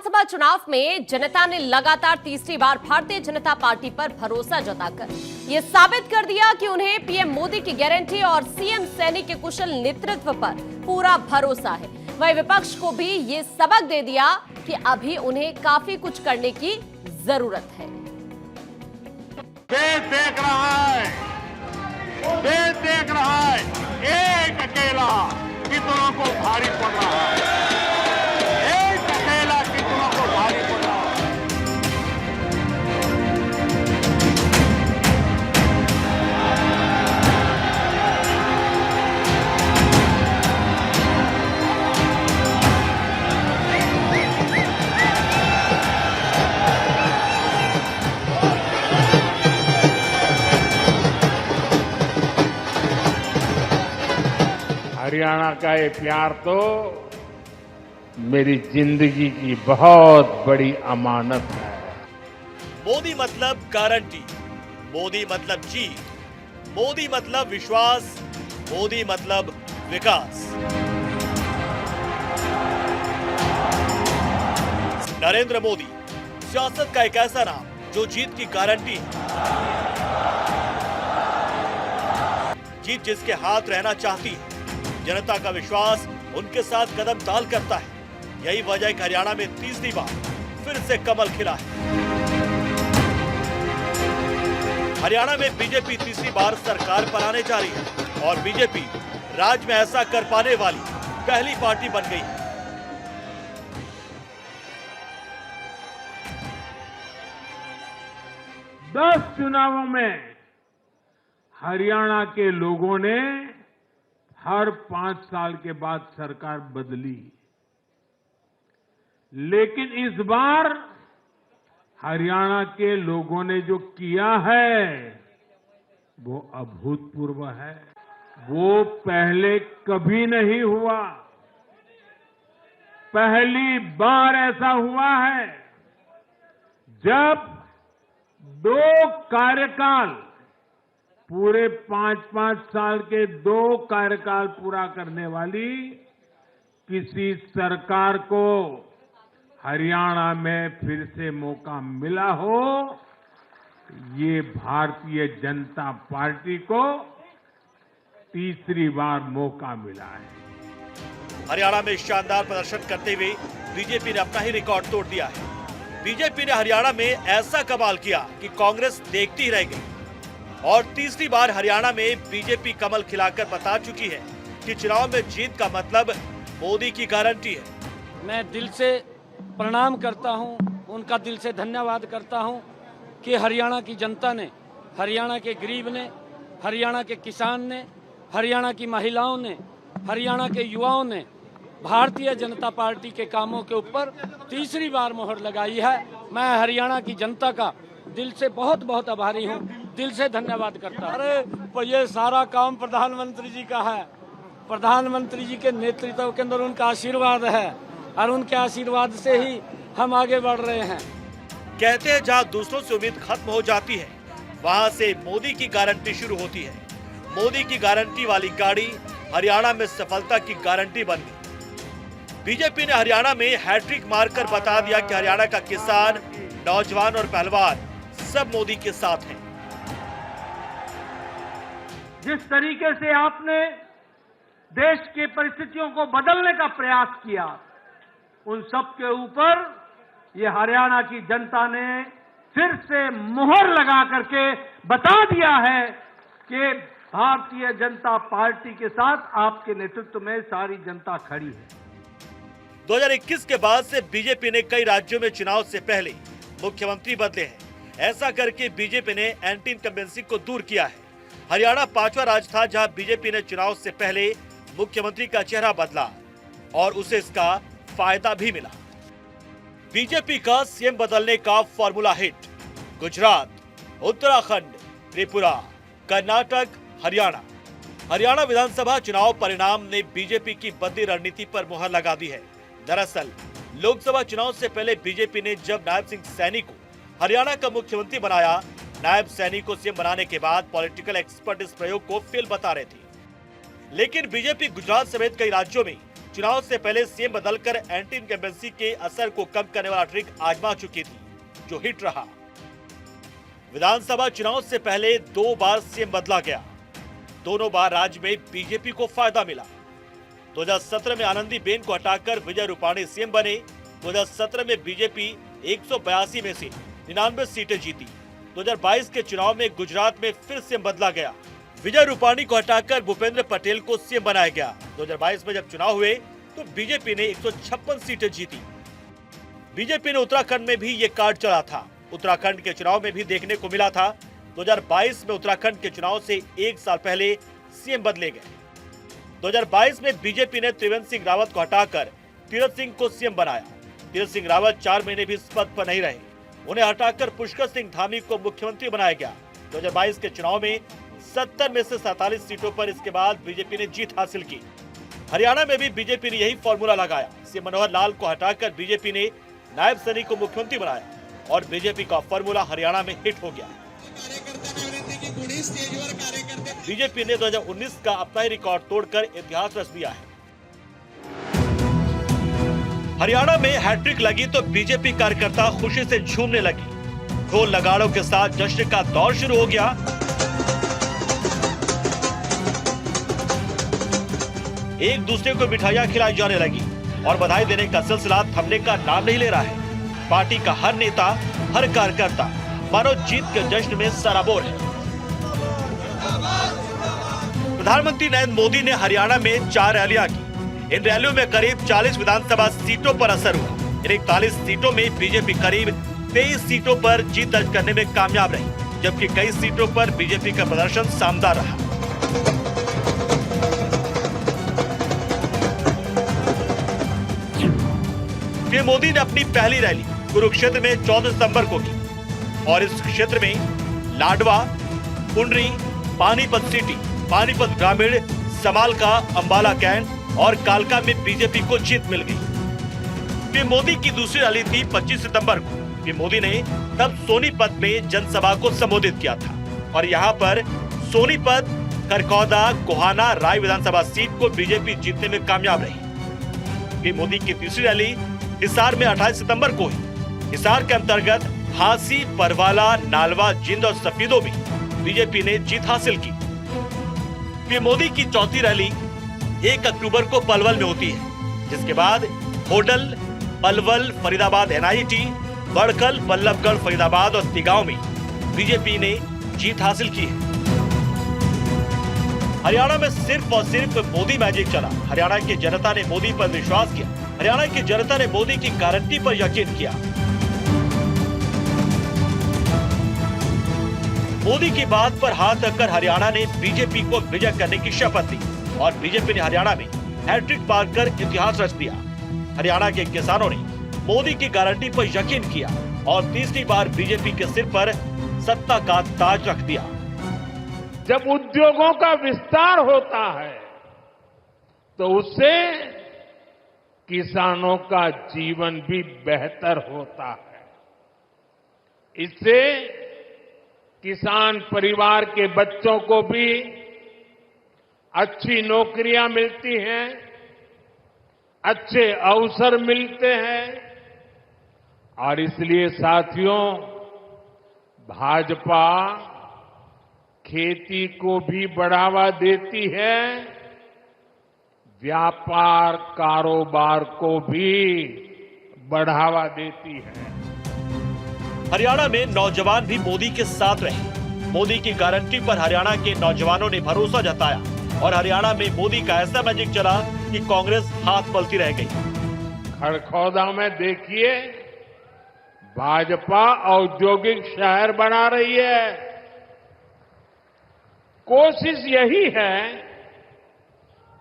विधानसभा चुनाव में जनता ने लगातार तीसरी बार भारतीय जनता पार्टी पर भरोसा जताकर ये साबित कर दिया कि उन्हें पीएम मोदी की गारंटी और सीएम सैनी के कुशल नेतृत्व पर पूरा भरोसा है। वहीं विपक्ष को भी ये सबक दे दिया कि अभी उन्हें काफी कुछ करने की जरूरत है। देश देख रहा है एक अकेला कितनों को भारी पड़ रहा है। एक अकेला कितनों को भारी पड़ रहा है। हरियाणा का ये प्यार तो मेरी जिंदगी की बहुत बड़ी अमानत है। मोदी मतलब गारंटी, मोदी मतलब जीत, मोदी मतलब विश्वास, मोदी मतलब विकास। नरेंद्र मोदी सियासत का एक ऐसा नाम जो जीत की गारंटी है। जीत जिसके हाथ रहना चाहती है, जनता का विश्वास उनके साथ कदम ताल करता है। यही वजह है कि हरियाणा में तीसरी बार फिर से कमल खिला है। हरियाणा में बीजेपी तीसरी बार सरकार बनाने जा रही है और बीजेपी राज्य में ऐसा कर पाने वाली पहली पार्टी बन गई है। दस चुनावों में हरियाणा के लोगों ने हर 5 साल के बाद सरकार बदली, लेकिन इस बार हरियाणा के लोगों ने जो किया है वो अभूतपूर्व है। वो पहले कभी नहीं हुआ। पहली बार ऐसा हुआ है जब 2 कार्यकाल, पूरे 5-5 साल के 2 कार्यकाल पूरा करने वाली किसी सरकार को हरियाणा में फिर से मौका मिला हो। ये भारतीय जनता पार्टी को तीसरी बार मौका मिला है। हरियाणा में शानदार प्रदर्शन करते हुए बीजेपी ने अपना ही रिकॉर्ड तोड़ दिया है। बीजेपी ने हरियाणा में ऐसा कमाल किया कि कांग्रेस देखती ही रह गई और तीसरी बार हरियाणा में बीजेपी कमल खिलाकर बता चुकी है कि चुनाव में जीत का मतलब मोदी की गारंटी है। मैं दिल से प्रणाम करता हूं, उनका दिल से धन्यवाद करता हूं कि हरियाणा की जनता ने, हरियाणा के गरीब ने, हरियाणा के किसान ने, हरियाणा की महिलाओं ने, हरियाणा के युवाओं ने भारतीय जनता पार्टी के कामों के ऊपर तीसरी बार मोहर लगाई है। मैं हरियाणा की जनता का दिल से बहुत बहुत आभारी हूं, दिल से धन्यवाद करता हूं। अरे ये सारा काम प्रधानमंत्री जी का है। प्रधानमंत्री जी के नेतृत्व के अंदर उनका आशीर्वाद है और उनके आशीर्वाद से ही हम आगे बढ़ रहे हैं। कहते हैं जहां दूसरों से उम्मीद खत्म हो जाती है, वहां से मोदी की गारंटी शुरू होती है। मोदी की गारंटी वाली गाड़ी हरियाणा में सफलता की गारंटी बन गई। बीजेपी ने हरियाणा में हैट्रिक मारकर बता दिया कि हरियाणा का किसान, नौजवान और पहलवान सब मोदी के साथ हैं। जिस तरीके से आपने देश की परिस्थितियों को बदलने का प्रयास किया, उन सब के ऊपर ये हरियाणा की जनता ने फिर से मुहर लगा करके बता दिया है कि भारतीय जनता पार्टी के साथ आपके नेतृत्व में सारी जनता खड़ी है। 2021 के बाद से बीजेपी ने कई राज्यों में चुनाव से पहले मुख्यमंत्री बदले हैं। ऐसा करके बीजेपी ने एंटी इनकम्बेंसी को दूर किया है। हरियाणा 5वां राज्य था जहां बीजेपी ने चुनाव से पहले मुख्यमंत्री का चेहरा बदला और उसे इसका फायदा भी मिला। बीजेपी का सीएम बदलने का फॉर्मूला हिट। गुजरात, उत्तराखंड, त्रिपुरा, कर्नाटक, हरियाणा विधानसभा चुनाव परिणाम ने बीजेपी की बदली रणनीति पर मुहर लगा दी है। दरअसल लोकसभा चुनाव से पहले बीजेपी ने जब नायब सिंह सैनी को हरियाणा का मुख्यमंत्री बनाया, नायब सैनी को सीएम बनाने के बाद पॉलिटिकल एक्सपर्ट इस प्रयोग को फेल बता रहे थे। लेकिन बीजेपी गुजरात समेत कई राज्यों में चुनाव से पहले सीएम बदलकर एंटी इनकम्बेंसी के असर को कम करने वाला ट्रिक आजमा चुकी थी, जो हिट रहा। विधानसभा चुनाव से पहले 2 बार सीएम बदला गया। दोनों बार राज्य में बीजेपी को फायदा मिला। 2017 में आनंदीबेन को हटाकर विजय रूपाणी सीएम बने। 2017 में बीजेपी 182 में से 99 सीटें जीती। 2022 के चुनाव में गुजरात में फिर सीएम बदला गया। विजय रूपाणी को हटाकर भूपेंद्र पटेल को सीएम बनाया गया। 2022 में जब चुनाव हुए तो बीजेपी ने 156 सीटें जीती। बीजेपी ने उत्तराखंड में भी ये कार्ड चला था। उत्तराखंड के चुनाव में भी देखने को मिला था। 2022 में उत्तराखंड के चुनाव से 1 साल पहले सीएम बदले गए। 2022 में बीजेपी ने त्रिवेंद्र सिंह रावत को हटाकर तीरथ सिंह को सीएम बनाया। तीरथ सिंह रावत 4 महीने भी इस पद पर नहीं रहे। उन्हें हटाकर पुष्कर सिंह धामी को मुख्यमंत्री बनाया गया। 2022 के चुनाव में 70 में से 47 सीटों पर इसके बाद बीजेपी ने जीत हासिल की। हरियाणा में भी बीजेपी ने यही फॉर्मूला लगाया। सीएम मनोहर लाल को हटाकर बीजेपी ने नायब सैनी को मुख्यमंत्री बनाया और बीजेपी का फॉर्मूला हरियाणा में हिट हो गया। बीजेपी ने 2019 का अपना ही रिकॉर्ड तोड़कर इतिहास रच दिया है। हरियाणा में हैट्रिक लगी तो बीजेपी कार्यकर्ता खुशी से झूमने लगी। ढोल नगाड़ों के साथ जश्न का दौर शुरू हो गया। एक दूसरे को मिठाइयां खिलाई जाने लगी और बधाई देने का सिलसिला थमने का नाम नहीं ले रहा है। पार्टी का हर नेता, हर कार्यकर्ता मानो जीत के जश्न में सराबोर है। प्रधानमंत्री नरेंद्र मोदी ने हरियाणा में 4 रैलियां की। इन रैलियों में करीब 40 विधानसभा सीटों पर असर हुआ। इन 41 सीटों में बीजेपी करीब 23 सीटों पर जीत दर्ज करने में कामयाब रही, जबकि कई सीटों पर बीजेपी का प्रदर्शन शानदार रहा। पीएम मोदी ने अपनी पहली रैली कुरुक्षेत्र में 14 सितंबर को की और इस क्षेत्र में लाडवा, पुंडरी, पानीपत सिटी, पानीपत ग्रामीण, समालका, अंबाला कैंट और कालका में बीजेपी को जीत मिल गई। पीएम मोदी की दूसरी रैली थी 25 सितंबर को। पीएम मोदी ने तब सोनीपत में जनसभा को संबोधित किया था और यहाँ पर सोनीपत, करकौदा, गोहाना, राय विधानसभा सीट को बीजेपी जीतने में कामयाब रही। पीएम मोदी की तीसरी रैली हिसार में 28 सितंबर को हुई। हिसार के अंतर्गत हांसी, परवाला, नालवा, जिंद और सफीदों में बीजेपी ने जीत हासिल की। पीएम मोदी की चौथी रैली 1 अक्टूबर को पलवल में होती है, जिसके बाद होडल, पलवल, फरीदाबाद NIT, बड़कल, बल्लभगढ़, फरीदाबाद और तिगांव में बीजेपी ने जीत हासिल की है। हरियाणा में सिर्फ और सिर्फ मोदी मैजिक चला। हरियाणा की जनता ने मोदी पर विश्वास किया। हरियाणा की जनता ने मोदी की गारंटी पर यकीन किया। मोदी की बात पर हाथ रखकर हरियाणा ने बीजेपी को विजय करने की शपथ ली और बीजेपी ने हरियाणा में हैट्रिक पार कर इतिहास रच दिया। हरियाणा के किसानों ने मोदी की गारंटी पर यकीन किया और तीसरी बार बीजेपी के सिर पर सत्ता का ताज रख दिया। जब उद्योगों का विस्तार होता है तो उससे किसानों का जीवन भी बेहतर होता है। इससे किसान परिवार के बच्चों को भी अच्छी नौकरियां मिलती हैं, अच्छे अवसर मिलते हैं और इसलिए साथियों, भाजपा खेती को भी बढ़ावा देती है, व्यापार कारोबार को भी बढ़ावा देती है। हरियाणा में नौजवान भी मोदी के साथ रहे। मोदी की गारंटी पर हरियाणा के नौजवानों ने भरोसा जताया और हरियाणा में मोदी का ऐसा मैजिक चला कि कांग्रेस हाथ मलती रह गई। खड़खौदा में देखिए, भाजपा औद्योगिक शहर बना रही है। कोशिश यही है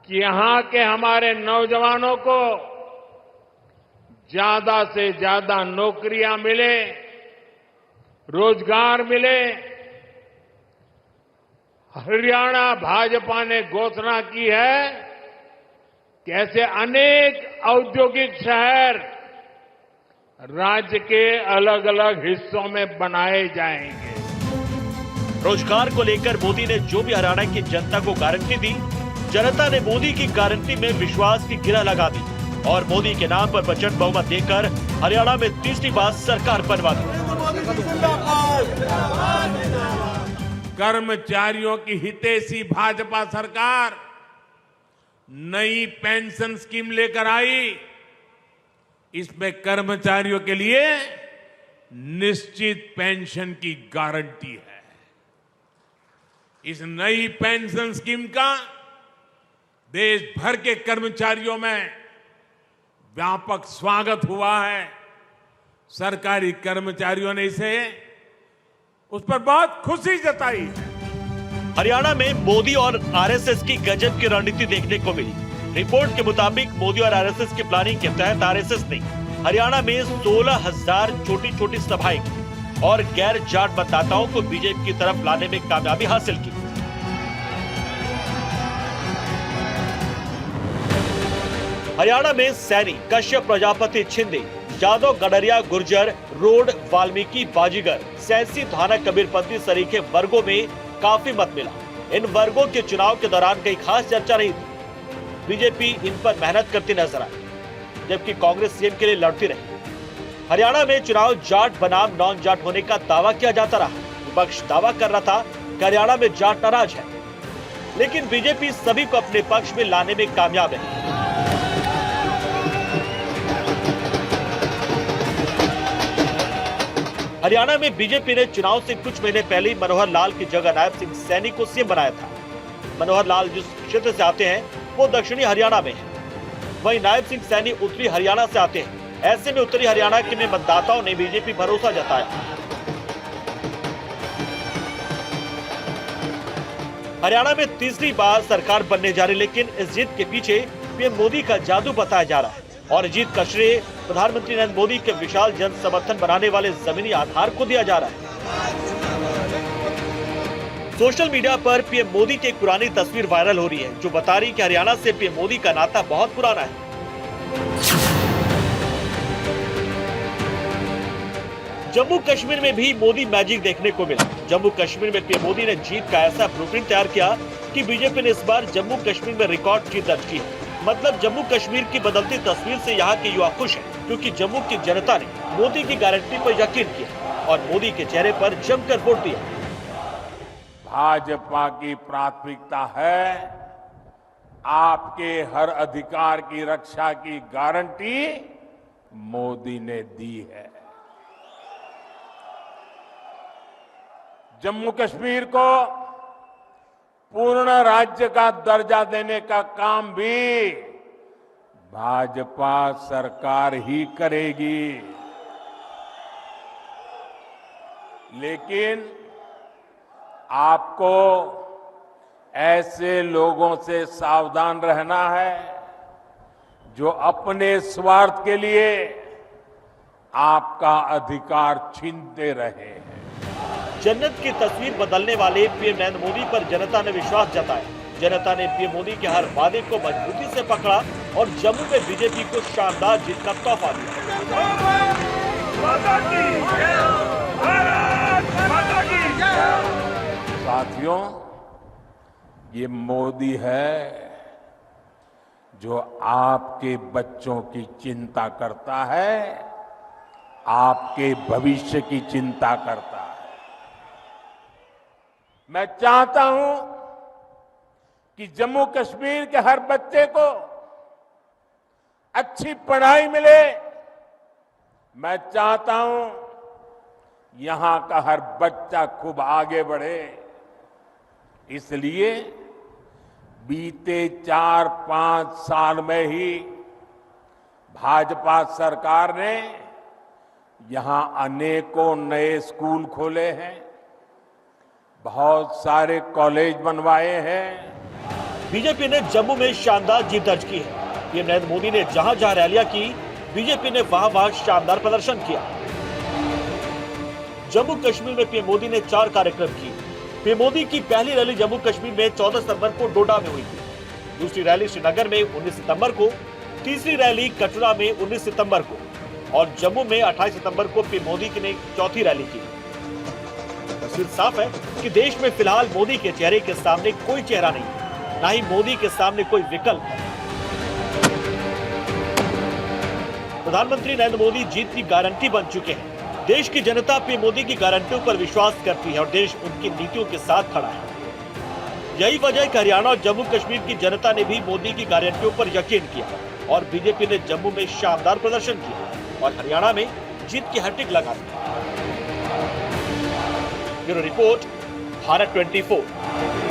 कि यहां के हमारे नौजवानों को ज्यादा से ज्यादा नौकरियां मिले, रोजगार मिले। हरियाणा भाजपा ने घोषणा की है कि ऐसे अनेक औद्योगिक शहर राज्य के अलग अलग हिस्सों में बनाए जाएंगे। रोजगार को लेकर मोदी ने जो भी हरियाणा की जनता को गारंटी दी, जनता ने मोदी की गारंटी में विश्वास की गिरह लगा दी और मोदी के नाम पर प्रचंड बहुमत देकर हरियाणा में तीसरी बार सरकार बनवा दी। कर्मचारियों की हितैषी भाजपा सरकार नई पेंशन स्कीम लेकर आई। इसमें कर्मचारियों के लिए निश्चित पेंशन की गारंटी है। इस नई पेंशन स्कीम का देश भर के कर्मचारियों में व्यापक स्वागत हुआ है। सरकारी कर्मचारियों ने उस पर बहुत खुशी जताई है। हरियाणा में मोदी और आरएसएस की गजब की रणनीति देखने को मिली। रिपोर्ट के मुताबिक मोदी और आरएसएस की प्लानिंग के तहत आरएसएस ने हरियाणा में 16,000 छोटी-छोटी सभाएं की और गैर जाट मतदाताओं को बीजेपी की तरफ लाने में कामयाबी हासिल की। हरियाणा में सैनी, कश्यप, प्रजापति, छिंदे, यादव, गडरिया, गुर्जर, रोड, वाल्मीकि, बाजीगर, सैंसी, थाना, कबीरपंथी सरीखे वर्गों में काफी मत मिला। इन वर्गों के चुनाव के दौरान कई खास चर्चा नहीं थी। बीजेपी इन पर मेहनत करती नजर आई, जबकि कांग्रेस सीएम के लिए लड़ती रही। हरियाणा में चुनाव जाट बनाम नॉन जाट होने का दावा किया जाता रहा। विपक्ष दावा कर रहा था कि हरियाणा में जाट नाराज है, लेकिन बीजेपी सभी को अपने पक्ष में लाने में कामयाब है। हरियाणा में बीजेपी ने चुनाव से कुछ महीने पहले मनोहर लाल की जगह नायब सिंह सैनी को सीएम बनाया था। मनोहर लाल जिस क्षेत्र से आते हैं वो दक्षिणी हरियाणा में है, वहीं नायब सिंह सैनी उत्तरी हरियाणा से आते हैं। ऐसे में उत्तरी हरियाणा के में मतदाताओं ने बीजेपी भरोसा जताया। हरियाणा में तीसरी बार सरकार बनने जा रही, लेकिन इस जीत के पीछे पीएम मोदी का जादू बताया जा रहा है और जीत का श्रेय प्रधानमंत्री नरेंद्र मोदी के विशाल जन समर्थन बनाने वाले जमीनी आधार को दिया जा रहा है। सोशल मीडिया पर पीएम मोदी की एक पुरानी तस्वीर वायरल हो रही है, जो बता रही कि हरियाणा से पीएम मोदी का नाता बहुत पुराना है। जम्मू कश्मीर में भी मोदी मैजिक देखने को मिला। जम्मू कश्मीर में पीएम मोदी ने जीत का ऐसा ब्लूप्रिंट तैयार किया कि बीजेपी ने इस बार जम्मू कश्मीर में रिकॉर्ड जीत दर्ज की है। मतलब जम्मू कश्मीर की बदलती तस्वीर से यहाँ के युवा खुश हैं, क्योंकि जम्मू की जनता ने मोदी की गारंटी पर यकीन किया और मोदी के चेहरे पर जमकर वोट दिया। भाजपा की प्राथमिकता है आपके हर अधिकार की रक्षा की गारंटी मोदी ने दी है। जम्मू कश्मीर को पूर्ण राज्य का दर्जा देने का काम भी भाजपा सरकार ही करेगी, लेकिन आपको ऐसे लोगों से सावधान रहना है जो अपने स्वार्थ के लिए आपका अधिकार छीनते रहे हैं। जन्नत की तस्वीर बदलने वाले पीएम नरेंद्र मोदी पर जनता ने विश्वास जताया। जनता ने पीएम मोदी के हर वादे को मजबूती से पकड़ा और जम्मू में बीजेपी को शानदार जीत का तोहफा दिया। साथियों, ये मोदी है जो आपके बच्चों की चिंता करता है, आपके भविष्य की चिंता करता है। मैं चाहता हूं कि जम्मू कश्मीर के हर बच्चे को अच्छी पढ़ाई मिले। मैं चाहता हूं यहां का हर बच्चा खूब आगे बढ़े। इसलिए बीते 4-5 साल में ही भाजपा सरकार ने यहां अनेकों नए स्कूल खोले हैं, बहुत सारे कॉलेज बनवाए हैं। बीजेपी ने जम्मू में शानदार जीत दर्ज की है। पीएम नरेंद्र मोदी ने जहां जहां रैलियां की, बीजेपी ने वहां शानदार प्रदर्शन किया। जम्मू कश्मीर में पीएम मोदी ने 4 कार्यक्रम किए। पीएम मोदी की पहली रैली जम्मू कश्मीर में 14 सितंबर को डोडा में हुई थी, दूसरी रैली श्रीनगर में 19 सितंबर को, तीसरी रैली कटरा में 19 सितंबर को और जम्मू में 28 सितंबर को पीएम मोदी ने चौथी रैली की। तस्वीर साफ है कि देश में फिलहाल मोदी के चेहरे के सामने कोई चेहरा नहीं। ना ही मोदी के सामने कोई विकल्प है। प्रधानमंत्री नरेंद्र मोदी जीत की गारंटी बन चुके हैं। देश की जनता पीएम मोदी की गारंटियों पर विश्वास करती है और देश उनकी नीतियों के साथ खड़ा है। यही वजह है कि हरियाणा और जम्मू कश्मीर की जनता ने भी मोदी की गारंटियों पर यकीन किया और बीजेपी ने जम्मू में शानदार प्रदर्शन किया और हरियाणा में जीत की हैट्रिक लगा दी। Bureau report, Bharat 24।